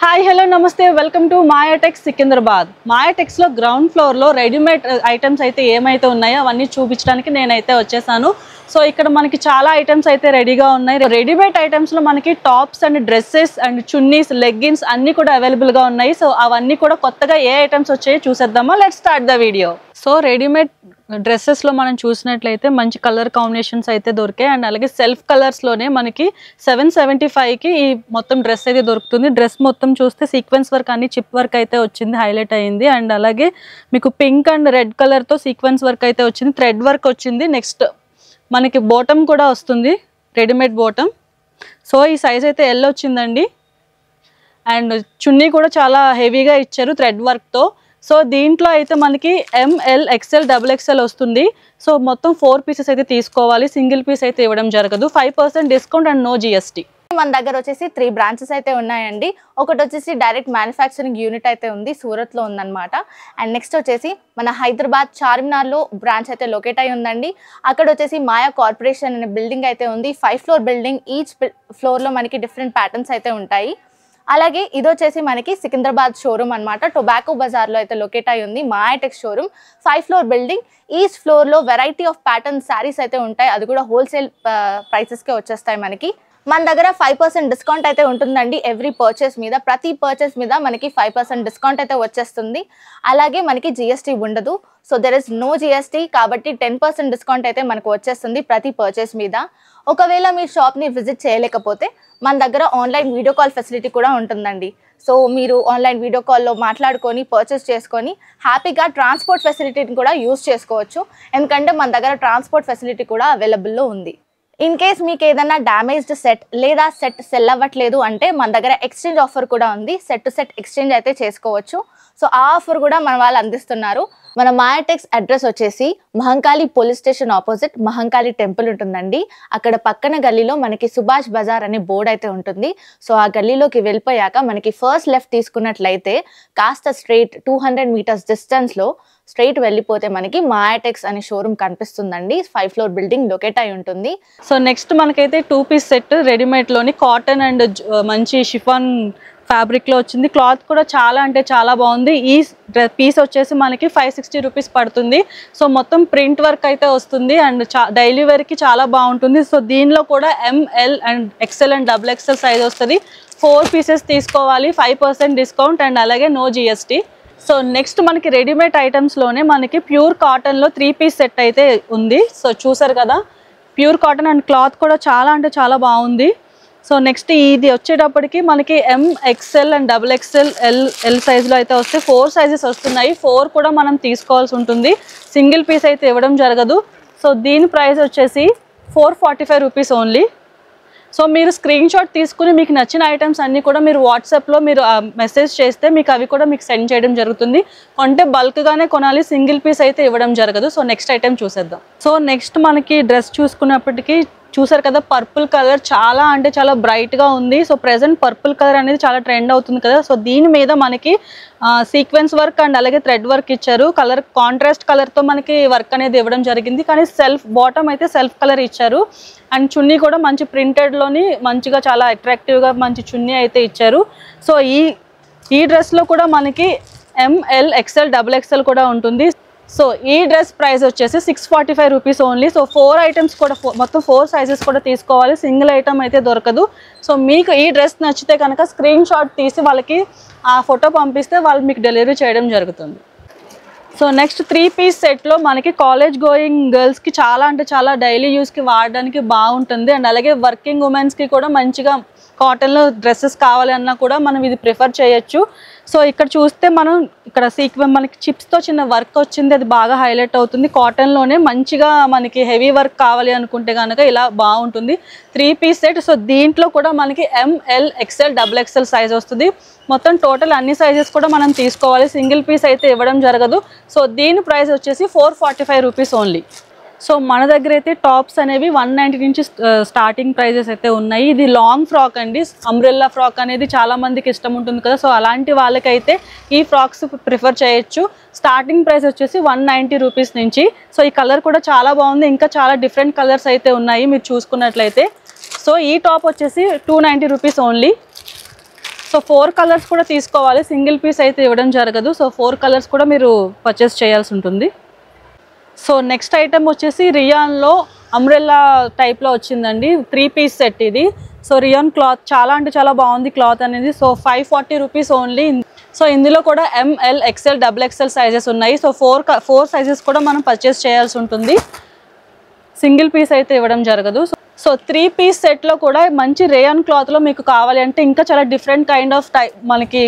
Hi hello నమస్తే welcome to మాయాటెక్స్ Secunderabad. మాయాటెక్స్లో ground ఫ్లోర్లో readymade items అయితే ఏమైతే ఉన్నాయో అవన్నీ చూపించడానికి నేనైతే వచ్చేసాను. సో ఇక్కడ మనకి చాలా ఐటమ్స్ అయితే రెడీగా ఉన్నాయి. రెడీమేడ్ ఐటమ్స్లో మనకి tops and dresses and chunnis, leggings అన్నీ కూడా అవైలబుల్గా ఉన్నాయి. సో అవన్నీ కూడా కొత్తగా ఏ ఐటమ్స్ వచ్చాయో చూసేద్దామా. Let's start the video. So readymade డ్రెస్సెస్లో మనం చూసినట్లయితే మంచి కలర్ కాంబినేషన్స్ అయితే దొరికాయి. అండ్ అలాగే సెల్ఫ్ కలర్స్లోనే మనకి 775కి ఈ మొత్తం డ్రెస్ అయితే దొరుకుతుంది. డ్రెస్ మొత్తం చూస్తే సీక్వెన్స్ వర్క్ అన్ని చిప్ వర్క్ అయితే వచ్చింది, హైలైట్ అయ్యింది. అండ్ అలాగే మీకు పింక్ అండ్ రెడ్ కలర్తో సీక్వెన్స్ వర్క్ అయితే వచ్చింది, థ్రెడ్ వర్క్ వచ్చింది. నెక్స్ట్ మనకి బాటమ్ కూడా వస్తుంది, రెడీమేడ్ బాటమ్. సో ఈ సైజ్ అయితే ఎల్ వచ్చిందండి. అండ్ చున్నీ కూడా చాలా హెవీగా ఇచ్చారు థ్రెడ్ వర్క్తో. సో దీంట్లో అయితే మనకి ఎంఎల్, ఎక్స్ఎల్, డబుల్ ఎక్స్ఎల్ వస్తుంది. సో మొత్తం 4 పీసెస్ అయితే తీసుకోవాలి, సింగిల్ పీస్ అయితే ఇవ్వడం జరగదు. 5% డిస్కౌంట్ అండ్ నో జిఎస్టీ. మన దగ్గర వచ్చేసి 3 బ్రాంచెస్ అయితే ఉన్నాయండి. ఒకటి వచ్చేసి డైరెక్ట్ మ్యానుఫ్యాక్చరింగ్ యూనిట్ అయితే ఉంది, సూరత్లో ఉందన్నమాట. అండ్ నెక్స్ట్ వచ్చేసి మన హైదరాబాద్ చార్మినార్లో బ్రాంచ్ అయితే లొకేట్ అయి ఉందండి. అక్కడ వచ్చేసి మాయా కార్పొరేషన్ అనే బిల్డింగ్ అయితే ఉంది, 5 ఫ్లోర్ బిల్డింగ్. ఈచ్ ఫ్లోర్లో మనకి డిఫరెంట్ ప్యాటర్న్స్ అయితే ఉంటాయి. అలాగే ఇది వచ్చేసి మనకి సికింద్రాబాద్ షోరూమ్ అనమాట, టొబాకో బజార్లో అయితే లొకేట్ అయి ఉంది మాయాటెక్స్ షోరూమ్. 5 floor building. ఈచ్ ఫ్లోర్లో వెరైటీ ఆఫ్ ప్యాటర్న్ శారీస్ అయితే ఉంటాయి, అది కూడా హోల్సేల్ ప్రైసెస్కే వచ్చేస్తాయి మనకి. మన దగ్గర 5% డిస్కౌంట్ అయితే ఉంటుందండి ఎవ్రీ పర్చేస్ మీద. ప్రతి పర్చేస్ మీద మనకి 5% డిస్కౌంట్ అయితే వచ్చేస్తుంది. అలాగే మనకి జిఎస్టీ ఉండదు. So there is no GST, కాబట్టి 10% డిస్కౌంట్ అయితే మనకు వచ్చేస్తుంది ప్రతి పర్చేస్ మీద. ఒకవేళ మీ షాప్ని విజిట్ చేయలేకపోతే మన దగ్గర ఆన్లైన్ వీడియో కాల్ ఫెసిలిటీ కూడా ఉంటుందండి. సో మీరు ఆన్లైన్ వీడియో కాల్లో మాట్లాడుకొని పర్చేస్ చేసుకొని హ్యాపీగా ట్రాన్స్పోర్ట్ ఫెసిలిటీని కూడా యూజ్ చేసుకోవచ్చు, ఎందుకంటే మన దగ్గర ట్రాన్స్పోర్ట్ ఫెసిలిటీ కూడా అవైలబుల్లో ఉంది. ఇన్ కేస్ మీకు ఏదైనా డ్యామేజ్డ్ సెట్ లేదా సెట్ సెల్ అవ్వట్లేదు అంటే మన దగ్గర ఎక్స్చేంజ్ ఆఫర్ కూడా ఉంది, సెట్ టు సెట్ ఎక్స్చేంజ్ అయితే చేసుకోవచ్చు. సో ఆ ఆఫర్ కూడా మన వాళ్ళు అందిస్తున్నారు. మన మాయాటెక్స్ అడ్రస్ వచ్చేసి Mahankali police station opposite Mahankali temple ఉంటుందండి. అక్కడ పక్కన గల్లీలో మనకి సుభాష్ బజార్ అనే బోర్డు అయితే ఉంటుంది. సో ఆ గల్లీలోకి వెళ్ళిపోయాక మనకి ఫస్ట్ లెఫ్ట్ తీసుకున్నట్లయితే కాస్త స్ట్రైట్ 200 మీటర్స్ డిస్టెన్స్లో స్ట్రైట్ వెళ్ళిపోతే మనకి మాయాటెక్స్ అనే షోరూమ్ కనిపిస్తుందండి. 5 ఫ్లోర్ బిల్డింగ్ లొకేట్ అయి ఉంటుంది. సో నెక్స్ట్ మనకైతే 2 పీస్ సెట్ రెడీమేడ్లోని కాటన్ అండ్ మంచి షిఫాన్ ఫ్యాబ్రిక్లో వచ్చింది. క్లాత్ కూడా చాలా అంటే చాలా బాగుంది. ఈ పీస్ వచ్చేసి మనకి 560 రూపీస్ పడుతుంది. సో మొత్తం ప్రింట్ వర్క్ అయితే వస్తుంది అండ్ డైలీ వేర్కి చాలా బాగుంటుంది. సో దీనిలో కూడా ML and XL and double XL size వస్తుంది. 4 పీసెస్ తీసుకోవాలి, 5% డిస్కౌంట్ అండ్ అలాగే నో జిఎస్టీ. సో నెక్స్ట్ మనకి రెడీమేడ్ ఐటమ్స్లోనే మనకి ప్యూర్ కాటన్లో 3 పీస్ సెట్ అయితే ఉంది. సో చూసారు కదా, ప్యూర్ కాటన్ అండ్ క్లాత్ కూడా చాలా అంటే చాలా బాగుంది. సో నెక్స్ట్ ఇది వచ్చేటప్పటికి మనకి M XL and double XL, L సైజులో అయితే వస్తే 4 సైజెస్ వస్తున్నాయి. 4 కూడా మనం తీసుకోవాల్సి ఉంటుంది, సింగిల్ పీస్ అయితే ఇవ్వడం జరగదు. సో దీని ప్రైస్ వచ్చేసి 445 రూపీస్ ఓన్లీ. సో మీరు స్క్రీన్ షాట్ తీసుకుని మీకు నచ్చిన ఐటమ్స్ అన్నీ కూడా మీరు వాట్సాప్లో మీరు మెసేజ్ చేస్తే మీకు అవి కూడా మీకు సెండ్ చేయడం జరుగుతుంది. కొంటే బల్క్గానే కొనాలి, సింగిల్ పీస్ అయితే ఇవ్వడం జరగదు. సో నెక్స్ట్ ఐటమ్ చూసేద్దాం. సో నెక్స్ట్ మనకి డ్రెస్ చూసుకున్నప్పటికీ చూసారు కదా, పర్పుల్ కలర్ చాలా అంటే చాలా బ్రైట్గా ఉంది. సో ప్రెసెంట్ పర్పుల్ కలర్ అనేది చాలా ట్రెండ్ అవుతుంది కదా. సో దీని మీద మనకి సీక్వెన్స్ వర్క్ అండ్ అలాగే థ్రెడ్ వర్క్ ఇచ్చారు. కలర్ కాంట్రాస్ట్ కలర్తో మనకి వర్క్ అనేది ఇవ్వడం జరిగింది. కానీ బాటమ్ అయితే సెల్ఫ్ కలర్ ఇచ్చారు. అండ్ చున్నీ కూడా మంచి ప్రింటెడ్లోని మంచిగా చాలా అట్రాక్టివ్గా మంచి చున్నీ అయితే ఇచ్చారు. సో ఈ డ్రెస్లో కూడా మనకి ఎంఎల్, ఎక్స్ఎల్, డబుల్ ఎక్స్ఎల్ కూడా ఉంటుంది. సో ఈ డ్రెస్ ప్రైస్ వచ్చేసి 645 రూపీస్ ఓన్లీ. సో 4 ఐటమ్స్ కూడా మొత్తం 4 సైజెస్ కూడా తీసుకోవాలి, సింగిల్ ఐటమ్ అయితే దొరకదు. సో మీకు ఈ డ్రెస్ నచ్చితే కనుక స్క్రీన్ షాట్ తీసి వాళ్ళకి ఆ ఫోటో పంపిస్తే వాళ్ళు మీకు డెలివరీ చేయడం జరుగుతుంది. సో నెక్స్ట్ 3 పీస్ సెట్లో మనకి కాలేజ్ గోయింగ్ గర్ల్స్కి చాలా అంటే చాలా డైలీ యూస్కి వాడడానికి బాగుంటుంది. అండ్ అలాగే వర్కింగ్ ఉమెన్స్కి కూడా మంచిగా కాటన్లో డ్రెస్సెస్ కావాలి అన్నా కూడా మనం ఇది ప్రిఫర్ చేయొచ్చు. సో ఇక్కడ చూస్తే మనం ఇక్కడ మనకి చిప్స్తో చిన్న వర్క్ వచ్చింది, అది బాగా హైలైట్ అవుతుంది. కాటన్లోనే మంచిగా మనకి హెవీ వర్క్ కావాలి అనుకుంటే కనుక ఇలా బాగుంటుంది. 3 పీస్ సెట్. సో దీంట్లో కూడా మనకి ML, XL, double XL size వస్తుంది. మొత్తం టోటల్ అన్ని సైజెస్ కూడా మనం తీసుకోవాలి, సింగిల్ పీస్ అయితే ఇవ్వడం జరగదు. సో దీని ప్రైస్ వచ్చేసి 445 రూపీస్ ఓన్లీ. సో మన దగ్గర అయితే టాప్స్ అనేవి 190 నుంచి స్టార్టింగ్ ప్రైజెస్ అయితే ఉన్నాయి. ఇది లాంగ్ ఫ్రాక్ అండి, అంబ్రెల్లా ఫ్రాక్ అనేది చాలా మందికి ఇష్టం ఉంటుంది కదా. సో అలాంటి వాళ్ళకైతే ఈ ఫ్రాక్స్ ప్రిఫర్ చేయొచ్చు. స్టార్టింగ్ ప్రైస్ వచ్చేసి 190 రూపీస్ నుంచి. సో ఈ కలర్ కూడా చాలా బాగుంది, ఇంకా చాలా డిఫరెంట్ కలర్స్ అయితే ఉన్నాయి మీరు చూసుకున్నట్లయితే. సో ఈ టాప్ వచ్చేసి 290 రూపీస్ ఓన్లీ. సో 4 కలర్స్ కూడా తీసుకోవాలి, సింగిల్ పీస్ అయితే ఇవ్వడం జరగదు. సో 4 కలర్స్ కూడా మీరు పర్చేస్ చేయాల్సి ఉంటుంది. సో నెక్స్ట్ ఐటమ్ వచ్చేసి రియాన్లో అంబ్రెల్లా టైప్లో వచ్చిందండి, 3 పీస్ సెట్ ఇది. సో రియాన్ క్లాత్ చాలా అంటే చాలా బాగుంది క్లాత్ అనేది. So 540 rupees only. సో ఇందులో కూడా ML, XL, XXL సైజెస్ ఉన్నాయి. సో 4 సైజెస్ కూడా మనం పర్చేస్ చేయాల్సి ఉంటుంది, సింగిల్ పీస్ అయితే ఇవ్వడం జరగదు. సో 3 పీస్ సెట్లో కూడా మంచి రేయాన్ క్లాత్లో మీకు కావాలి అంటే ఇంకా చాలా డిఫరెంట్ కైండ్ ఆఫ్ మనకి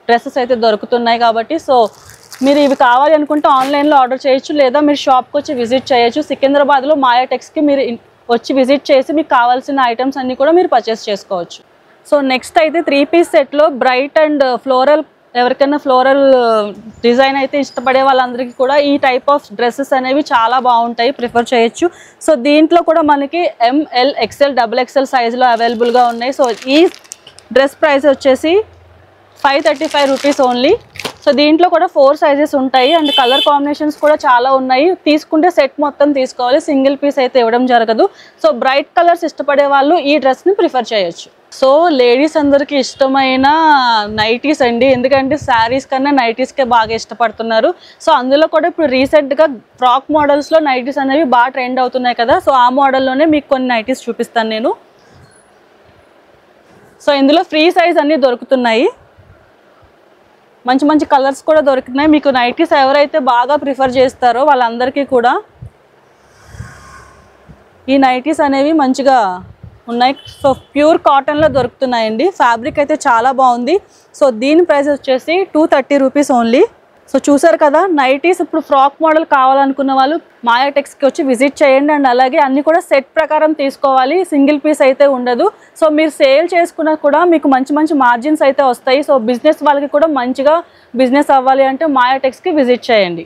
డ్రెస్సెస్ అయితే దొరుకుతున్నాయి. కాబట్టి సో మీరు ఇవి కావాలి అనుకుంటే ఆన్లైన్లో ఆర్డర్ చేయొచ్చు, లేదా మీరు షాప్కి వచ్చి విజిట్ చేయొచ్చు. సికింద్రాబాద్లో మాయా టెక్స్కి మీరు వచ్చి విజిట్ చేసి మీకు కావాల్సిన ఐటమ్స్ అన్నీ కూడా మీరు పర్చేస్ చేసుకోవచ్చు. సో నెక్స్ట్ అయితే 3 పీస్ సెట్లో బ్రైట్ అండ్ ఫ్లోరల్, ఎవరికైనా ఫ్లోరల్ డిజైన్ అయితే ఇష్టపడే వాళ్ళందరికీ కూడా ఈ టైప్ ఆఫ్ డ్రెస్సెస్ అనేవి చాలా బాగుంటాయి, ప్రిఫర్ చేయొచ్చు. సో దీంట్లో కూడా మనకి ML, XL, XXL సైజులో అవైలబుల్గా ఉన్నాయి. సో ఈ డ్రెస్ ప్రైస్ వచ్చేసి 535 రూపీస్ ఓన్లీ. సో దీంట్లో కూడా 4 సైజెస్ ఉంటాయి అండ్ కలర్ కాంబినేషన్స్ కూడా చాలా ఉన్నాయి. తీసుకుంటే సెట్ మొత్తం తీసుకోవాలి, సింగిల్ పీస్ అయితే ఇవ్వడం జరగదు. సో బ్రైట్ కలర్స్ ఇష్టపడే వాళ్ళు ఈ డ్రెస్ని ప్రిఫర్ చేయొచ్చు. సో లేడీస్ అందరికీ ఇష్టమైన నైటీస్ అండి, ఎందుకంటే శారీస్ కన్నా నైటీస్కే బాగా ఇష్టపడుతున్నారు. సో అందులో కూడా ఇప్పుడు రీసెంట్గా ఫ్రాక్ మోడల్స్లో నైటీస్ అనేవి బాగా ట్రెండ్ అవుతున్నాయి కదా. సో ఆ మోడల్లోనే మీకు కొన్ని నైటీస్ చూపిస్తాను నేను. సో ఇందులో ఫ్రీ సైజ్ అన్నీ దొరుకుతున్నాయి, మంచి మంచి కలర్స్ కూడా దొరుకుతున్నాయి. మీకు నైటీస్ ఎవరైతే బాగా ప్రిఫర్ చేస్తారో వాళ్ళందరికీ కూడా ఈ నైటీస్ అనేవి మంచిగా ఉన్నాయి. సో ప్యూర్ కాటన్లో దొరుకుతున్నాయండి, ఫ్యాబ్రిక్ అయితే చాలా బాగుంది. సో దీని ప్రైస్ వచ్చేసి 230 రూపీస్ ఓన్లీ. సో చూసారు కదా నైటీస్, ఇప్పుడు ఫ్రాక్ మోడల్ కావాలనుకున్న వాళ్ళు మాయా టెక్స్కి వచ్చి విజిట్ చేయండి. అండ్ అలాగే అన్నీ కూడా సెట్ ప్రకారం తీసుకోవాలి, సింగిల్ పీస్ అయితే ఉండదు. సో మీరు సేల్ చేసుకున్నా కూడా మీకు మంచి మంచి మార్జిన్స్ అయితే వస్తాయి. సో బిజినెస్ వాళ్ళకి కూడా మంచిగా బిజినెస్ అవ్వాలి అంటే మాయా టెక్స్కి విజిట్ చేయండి.